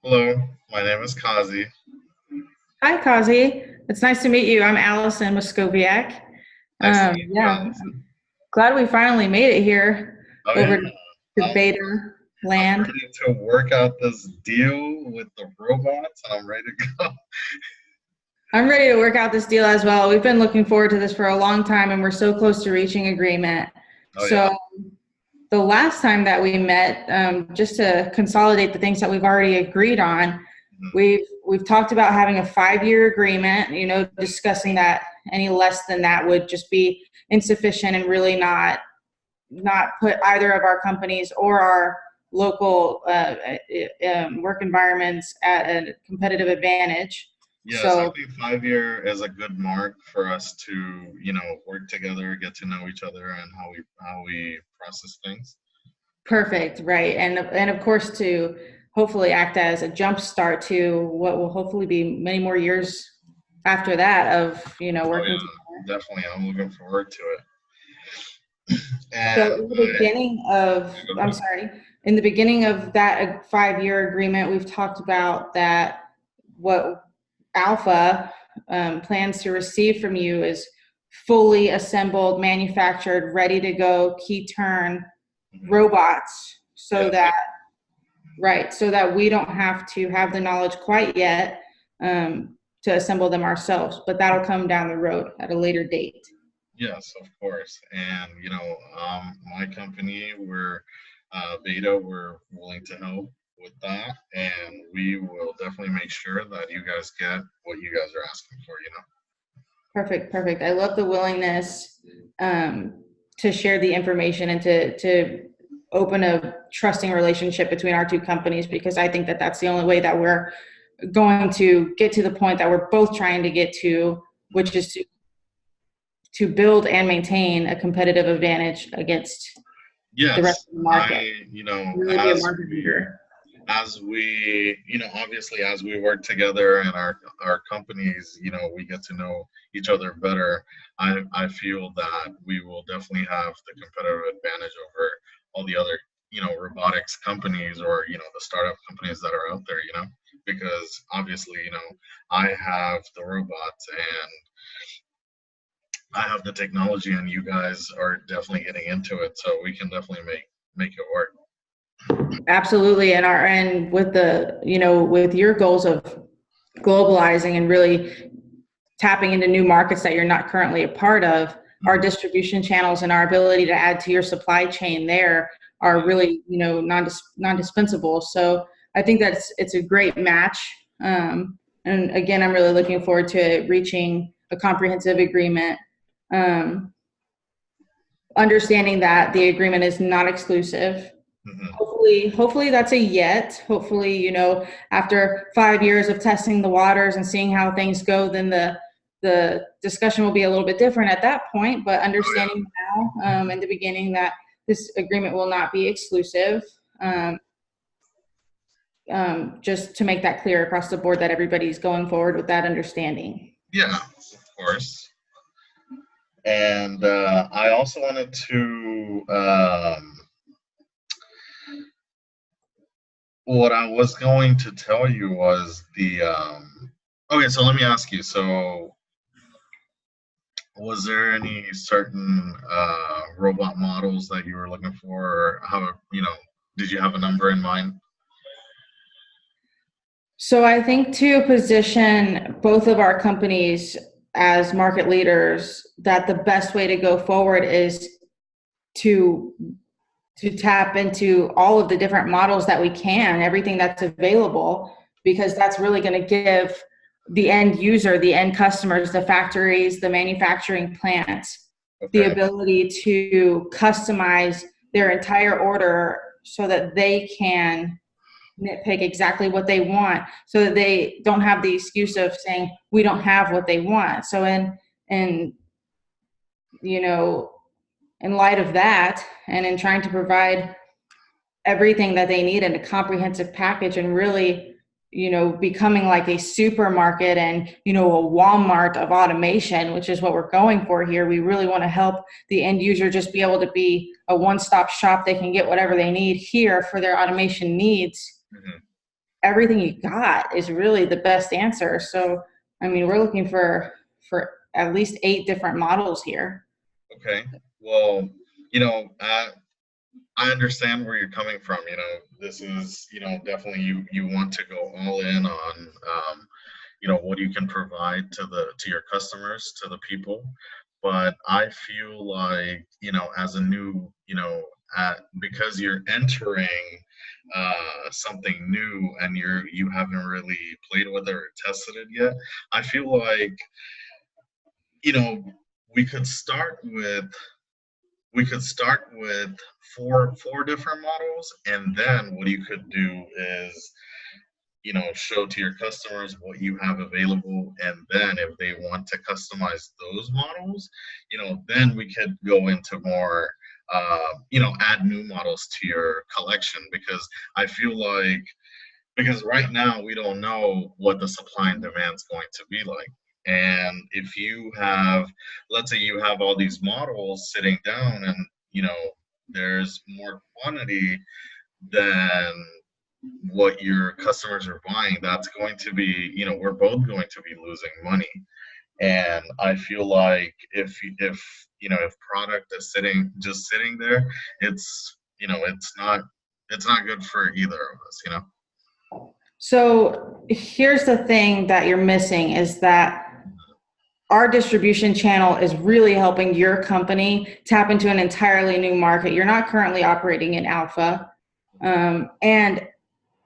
Hello, my name is Kazi. Hi, Kazi. It's nice to meet you. I'm Allison Muscoviac. Nice to meet you, Yeah, Allison. glad we finally made it here Oh yeah, over to I'm Beta I'm land. ready to work out this deal with the robots. I'm ready to go. I'm ready to work out this deal as well. We've been looking forward to this for a long time and we're so close to reaching agreement. Oh yeah. So the last time that we met, just to consolidate the things that we've already agreed on, Mhm. we've talked about having a 5-year agreement. Discussing that any less than that would just be insufficient and really not put either of our companies or our local work environments at a competitive advantage. Yes, I So think 5 year is a good mark for us to, work together, get to know each other, and how we process things. perfect, right? And of course to hopefully act as a jump start to what will hopefully be many more years after that of Oh working yeah, together. definitely. I'm looking forward to it. So And in the beginning of, go I'm ahead. sorry, in the beginning of that 5-year agreement, we've talked about that what Alpha plans to receive from you is fully assembled, manufactured, ready to go, key turn Mhm. robots so Yes, that, right, so that we don't have to have the knowledge quite yet to assemble them ourselves, but that'll come down the road at a later date. yes, of course. And my company, Beta, we're willing to help with that, and we will definitely make sure that you guys get what you guys are asking for. Perfect, perfect. I love the willingness to share the information and to open a trusting relationship between our two companies because I think that that's the only way that we're going to get to the point that we're both trying to get to, which Mhm. is to build and maintain a competitive advantage against the rest Yes, of the market. Really be a market leader. obviously, as we work together and our companies, we get to know each other better. I feel that we will definitely have the competitive advantage over all the other, robotics companies or, the startup companies that are out there, because obviously, I have the robots and I have the technology and you guys are definitely getting into it, so we can definitely make it work. Absolutely, and with the with your goals of globalizing and really tapping into new markets that you're not currently a part of, our Mhm. distribution channels and our ability to add to your supply chain there are really, non-dispensable. So I think it's a great match. And again, I'm really looking forward to reaching a comprehensive agreement. Um, Understanding that the agreement is not exclusive. Mhm. Hopefully that's a yet. Hopefully, after 5 years of testing the waters and seeing how things go, then the discussion will be a little bit different at that point. But Oh yeah. understanding now, in the beginning, that this agreement will not be exclusive. Um, just to make that clear across the board that everybody's going forward with that understanding. Yeah, of course. And I also wanted to, what I was going to tell you was okay, so let me ask you. So, was there any certain robot models that you were looking for, or did you have a number in mind? So I think to position both of our companies as market leaders, that the best way to go forward is to to tap into all of the different models that we can, everything that's available, because that's really going to give the end user, the end customers, the factories, the manufacturing plants, the Okay. ability to customize their entire order so that they can nitpick exactly what they want so that they don't have the excuse of saying we don't have what they want. So in you know in light of that and in trying to provide everything that they need in a comprehensive package and really becoming like a supermarket and a Walmart of automation, which is what we're going for here. We really want to help the end user just be able to be a one-stop shop. They can get whatever they need here for their automation needs. Mhm. everything you got is really the best answer. So, I mean, we're looking for at least 8 different models here. Okay. Well, I understand where you're coming from. This is, definitely you want to go all in on, what you can provide to your customers, to the people. But I feel like, as a new, because you're entering something new and you haven't really played with it or tested it yet, I feel like, you know, we could start with four different models, and then what you could do is, show to your customers what you have available, and then if they want to customize those models, then we could go into more, add new models to your collection, because I feel like, because right now we don't know what the supply and demand is going to be like. And if you have, let's say you have all these models sitting down, and there's more quantity than what your customers are buying, that's going to be, we're both going to be losing money. And I feel like if product is sitting there, it's not good for either of us. So here's the thing that you're missing is that our distribution channel is really helping your company tap into an entirely new market. You're not currently operating in Alpha. And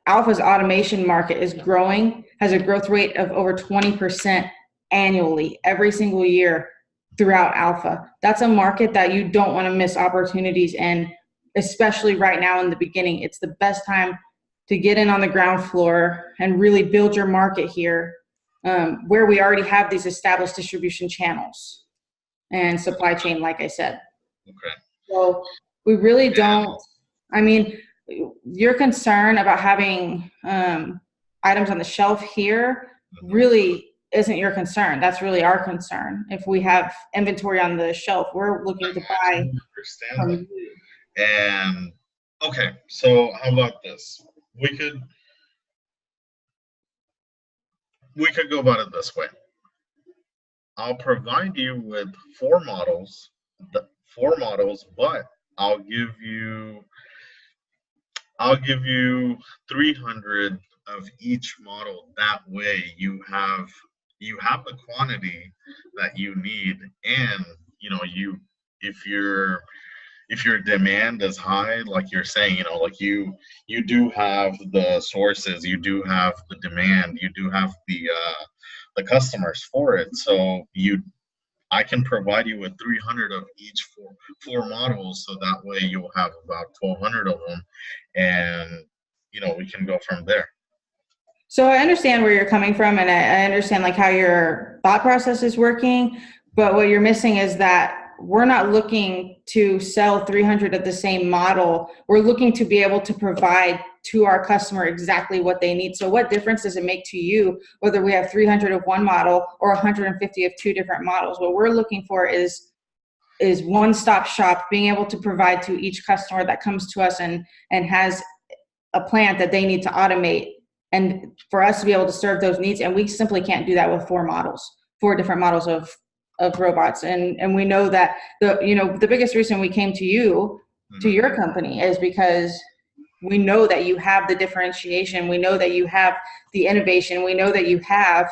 Alpha's automation market is growing, has a growth rate of over 20% annually, every single year throughout Alpha. That's a market that you don't want to miss opportunities in, especially right now in the beginning. It's the best time to get in on the ground floor and really build your market here, where we already have these established distribution channels and supply chain, like I said. Okay. So we really don't, I mean, your concern about having items on the shelf here really isn't your concern. That's really our concern. If we have inventory on the shelf, we're looking to buy from you. And okay, so how about this? We could go about it this way. I'll provide you with four models, but I'll give you 300 of each model. That way you have the quantity that you need, and if your demand is high, like you're saying, like you do have the sources, you do have the demand, you do have the customers for it. So I can provide you with 300 of each four models, so that way you'll have about 1,200 of them, and we can go from there. So I understand where you're coming from, and I understand like how your thought process is working, but what you're missing is that we're not looking to sell 300 of the same model. We're looking to be able to provide to our customer exactly what they need. So what difference does it make to you whether we have 300 of one model or 150 of two different models? What we're looking for is one-stop shop, being able to provide to each customer that comes to us and has a plant that they need to automate, and for us to be able to serve those needs. And we simply can't do that with four different models of robots. And we know that the biggest reason we came to you, to your company, is because we know that you have the differentiation. We know that you have the innovation. We know that you have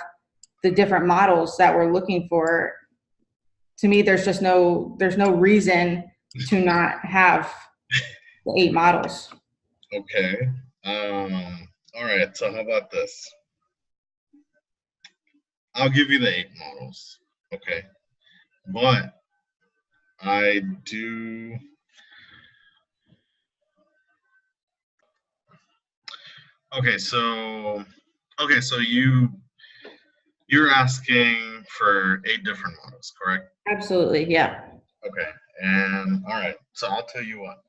the different models that we're looking for. To me, there's no reason to not have the 8 models. Okay. All right. So how about this? I'll give you the 8 models. Okay. But I do. Okay, so you're asking for 8 different models, correct? Absolutely, yeah. Okay, and all right. So I'll tell you what.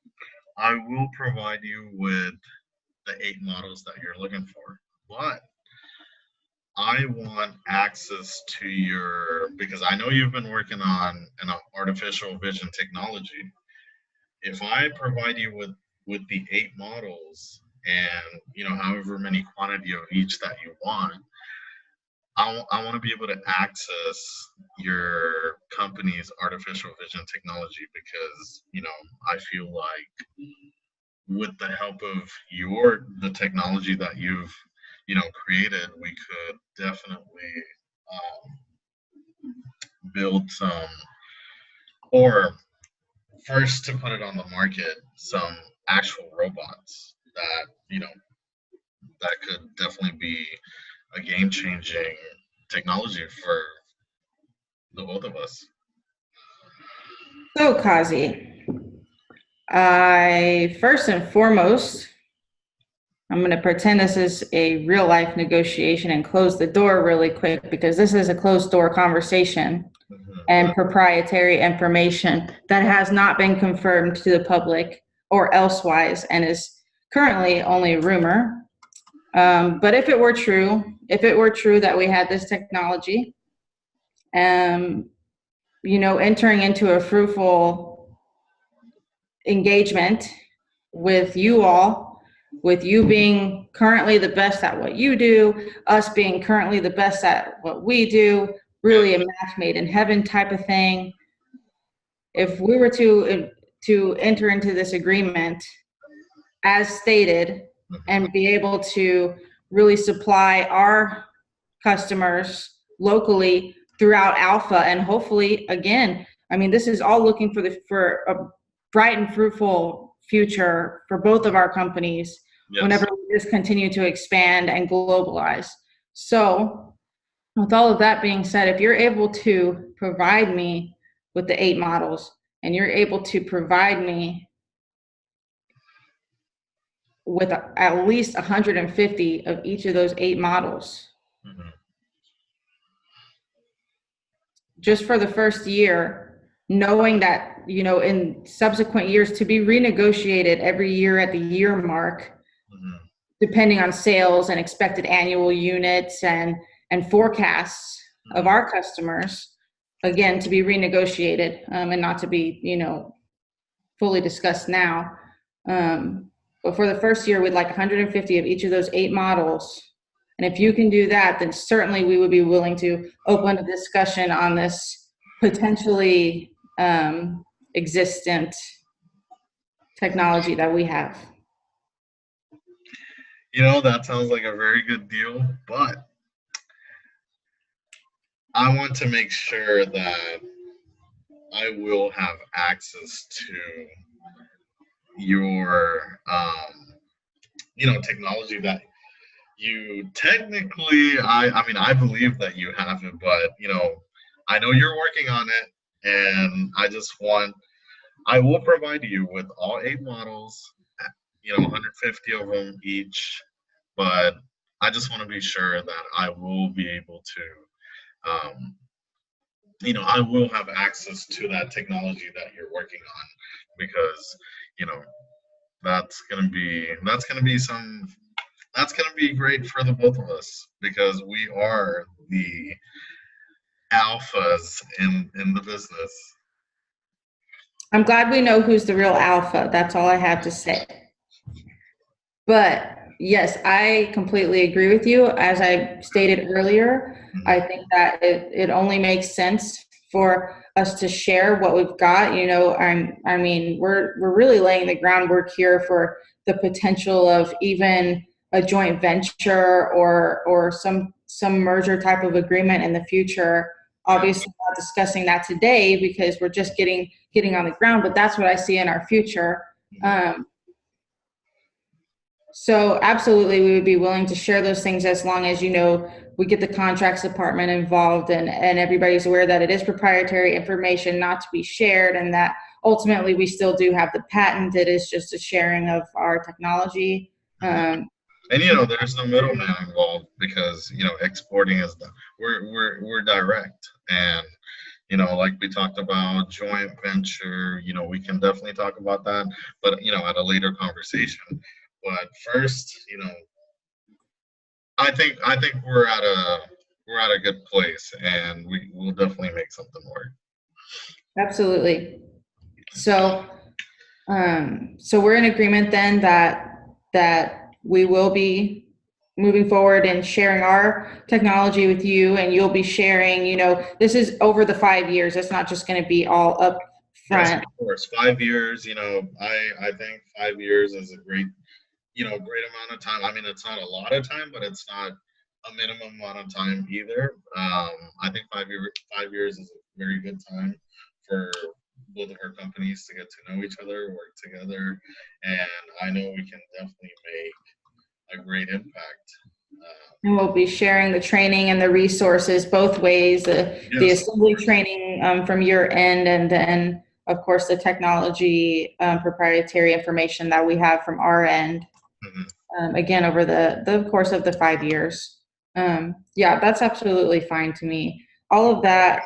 I will provide you with the 8 models that you're looking for, but I want access to because I know you've been working on an artificial vision technology. If I provide you with the 8 models, and however many quantity of each that you want. I want to be able to access your company's artificial vision technology because I feel like with the help of the technology that you've created, we could definitely build some, or first to put it on the market, some actual robots that that could definitely be a game changing technology for the both of us. So, Kazi, I first and foremost, I'm going to pretend this is a real life negotiation and close the door really quick because this is a closed door conversation and proprietary information that has not been confirmed to the public or elsewise and is currently only a rumor. But if it were true that we had this technology, entering into a fruitful engagement with you all, with you being currently the best at what you do, us being currently the best at what we do, really a match made in heaven type of thing. If we were to enter into this agreement as stated and be able to really supply our customers locally throughout Alpha, and hopefully, again, I mean, this is all looking for a bright and fruitful future for both of our companies. Yes. Whenever we just continue to expand and globalize. So with all of that being said, if you're able to provide me with the 8 models and you're able to provide me with at least 150 of each of those 8 models, just for the first year, knowing that, in subsequent years to be renegotiated every year at the year mark, depending on sales and expected annual units and forecasts of our customers, again, to be renegotiated and not to be, fully discussed now. But for the first year, we'd like 150 of each of those 8 models. And if you can do that, then certainly we would be willing to open a discussion on this potentially existent technology that we have. That sounds like a very good deal, but I want to make sure that I will have access to your, technology that you technically, I believe that you have it, but, I know you're working on it, and I will provide you with all 8 models, 150 of them each, but I just want to be sure that I will be able to, I will have access to that technology that you're working on, because, that's gonna be great for the both of us, because we are the alphas in the business. I'm glad we know who's the real alpha. That's all I have to say. But yes, I completely agree with you. As I stated earlier, I think that it only makes sense for us to share what we've got. We're really laying the groundwork here for the potential of even a joint venture or some merger type of agreement in the future. Obviously not discussing that today because we're just getting on the ground, but that's what I see in our future. So absolutely, we would be willing to share those things as long as, we get the contracts department involved and everybody's aware that it is proprietary information not to be shared, and that ultimately we still do have the patent. It is just a sharing of our technology. And there's no middleman involved, because exporting is we're direct, and like we talked about joint venture, we can definitely talk about that, but at a later conversation. But first, I think we're at a good place, and we will definitely make something work. Absolutely. So we're in agreement then that we will be moving forward and sharing our technology with you, and you'll be sharing, this is over the 5 years. It's not just going to be all up Yes, front. of course. 5 years, I think 5 years is a great, great amount of time. I mean, it's not a lot of time, but it's not a minimum amount of time either. I think 5 years is a very good time for both of our companies to get to know each other, work together, and I know we can definitely make a great impact. And we'll be sharing the training and the resources both ways, the Yes, of assembly course. training from your end, and then, of course, the technology proprietary information that we have from our end, Mhm. again, over the course of the 5 years. Yeah, that's absolutely fine to me. All of that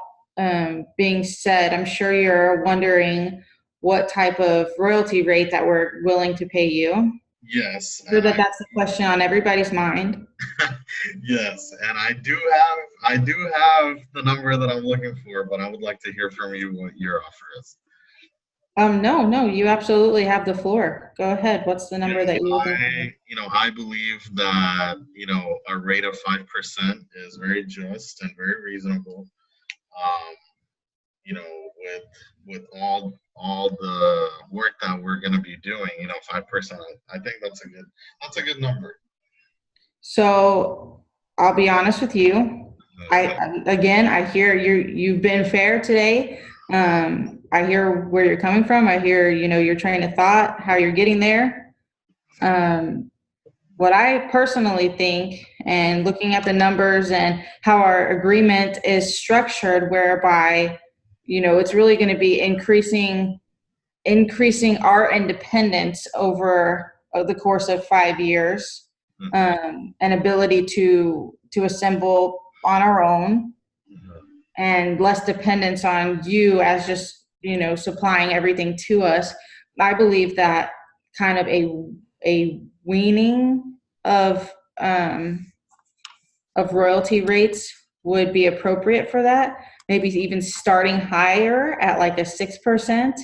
being said, I'm sure you're wondering what type of royalty rate that we're willing to pay you. I'm Yes, sure and that that's the question on everybody's mind. yes, and I do have the number that I'm looking for, but I would like to hear from you what your offer is. No, you absolutely have the floor. Go ahead. What's the number Yes, that you're looking for? I believe that, a rate of 5% is very just and very reasonable. Um, with all the work that we're going to be doing, 5%, I think that's a good number. So I'll be honest with you. I hear you've been fair today. I hear where you're coming from. I hear, your train of thought, how you're getting there. Um, what I personally think, and looking at the numbers and how our agreement is structured, whereby, it's really going to be increasing our independence over the course of 5 years, Mhm, and ability to assemble on our own, mhm. and less dependence on you as just supplying everything to us. I believe that kind of a weaning of royalty rates would be appropriate for that. Maybe even starting higher at like a 6%,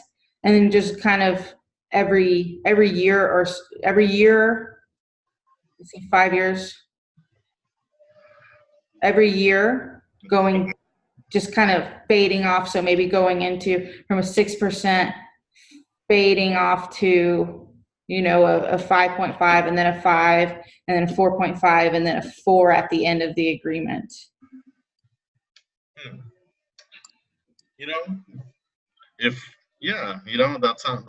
and then just kind of every year, or every year, let's see, 5 years, every year going, just kind of fading off. So maybe going into from a 6% fading off to, a 5.5, and then a 5, and then a 4.5, and then a 4 at the end of the agreement. Hmm. You know, if yeah, that sounds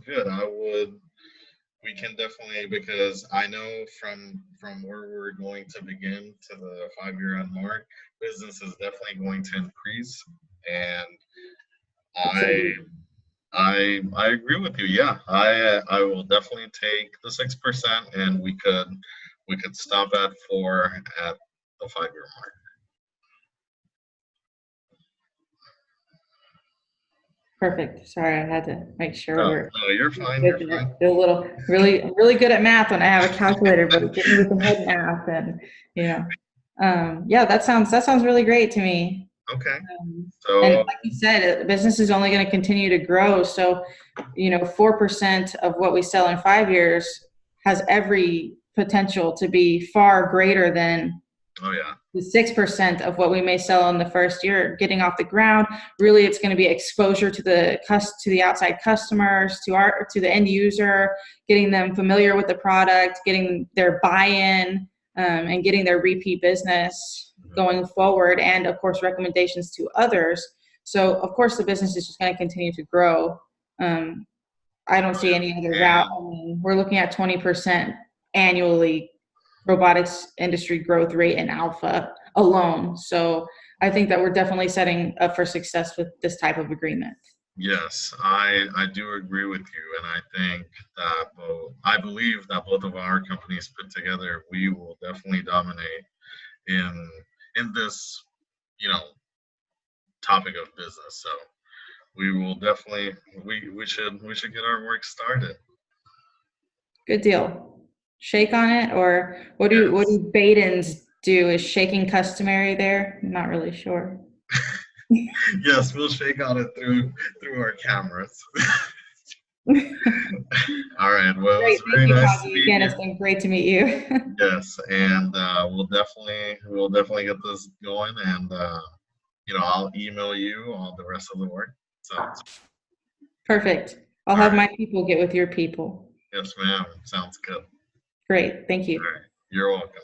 good. We can definitely, because I know from where we're going to begin to the 5 year end mark, business is definitely going to increase, and I Absolutely. I agree with you. Yeah, I will definitely take the 6%, and we could stop at 4 at the 5 year mark. Perfect. Sorry, I had to make sure No, we're no, you're fine. good You're there. fine. Feel a little, really good at math when I have a calculator, but get me with the head math, and you know, yeah, that sounds really great to me. Okay. And So like you said, business is only going to continue to grow. So, 4% of what we sell in 5 years has every potential to be far greater than oh yeah. the 6% of what we may sell in the first year getting off the ground. Really, it's going to be exposure to the outside customers, to the end user, getting them familiar with the product, getting their buy-in, and getting their repeat business going forward, and of course recommendations to others. So of course the business is just going to continue to grow. um, I don't see any other route. And I mean, we're looking at 20% annually robotics industry growth rate in alpha alone. So I think that we're definitely setting up for success with this type of agreement. yes, I do agree with you, and I believe that both of our companies put together, we will definitely dominate in this, you know, topic of business. So we will definitely we should get our work started. Good deal. Shake on it, or what do Yes. Badens do? Is shaking customary there? I'm not really sure. Yes, we'll shake on it through our cameras. All right. Well, it Great. was Thank very you, nice to Kazi. meet Again, you. it's been great to meet you. Yes, and we'll definitely get this going, and I'll email you all the rest of the work. So, all Perfect. I'll have right. my people get with your people. Yes, ma'am. Sounds good. All Great. Thank you. right. You're welcome.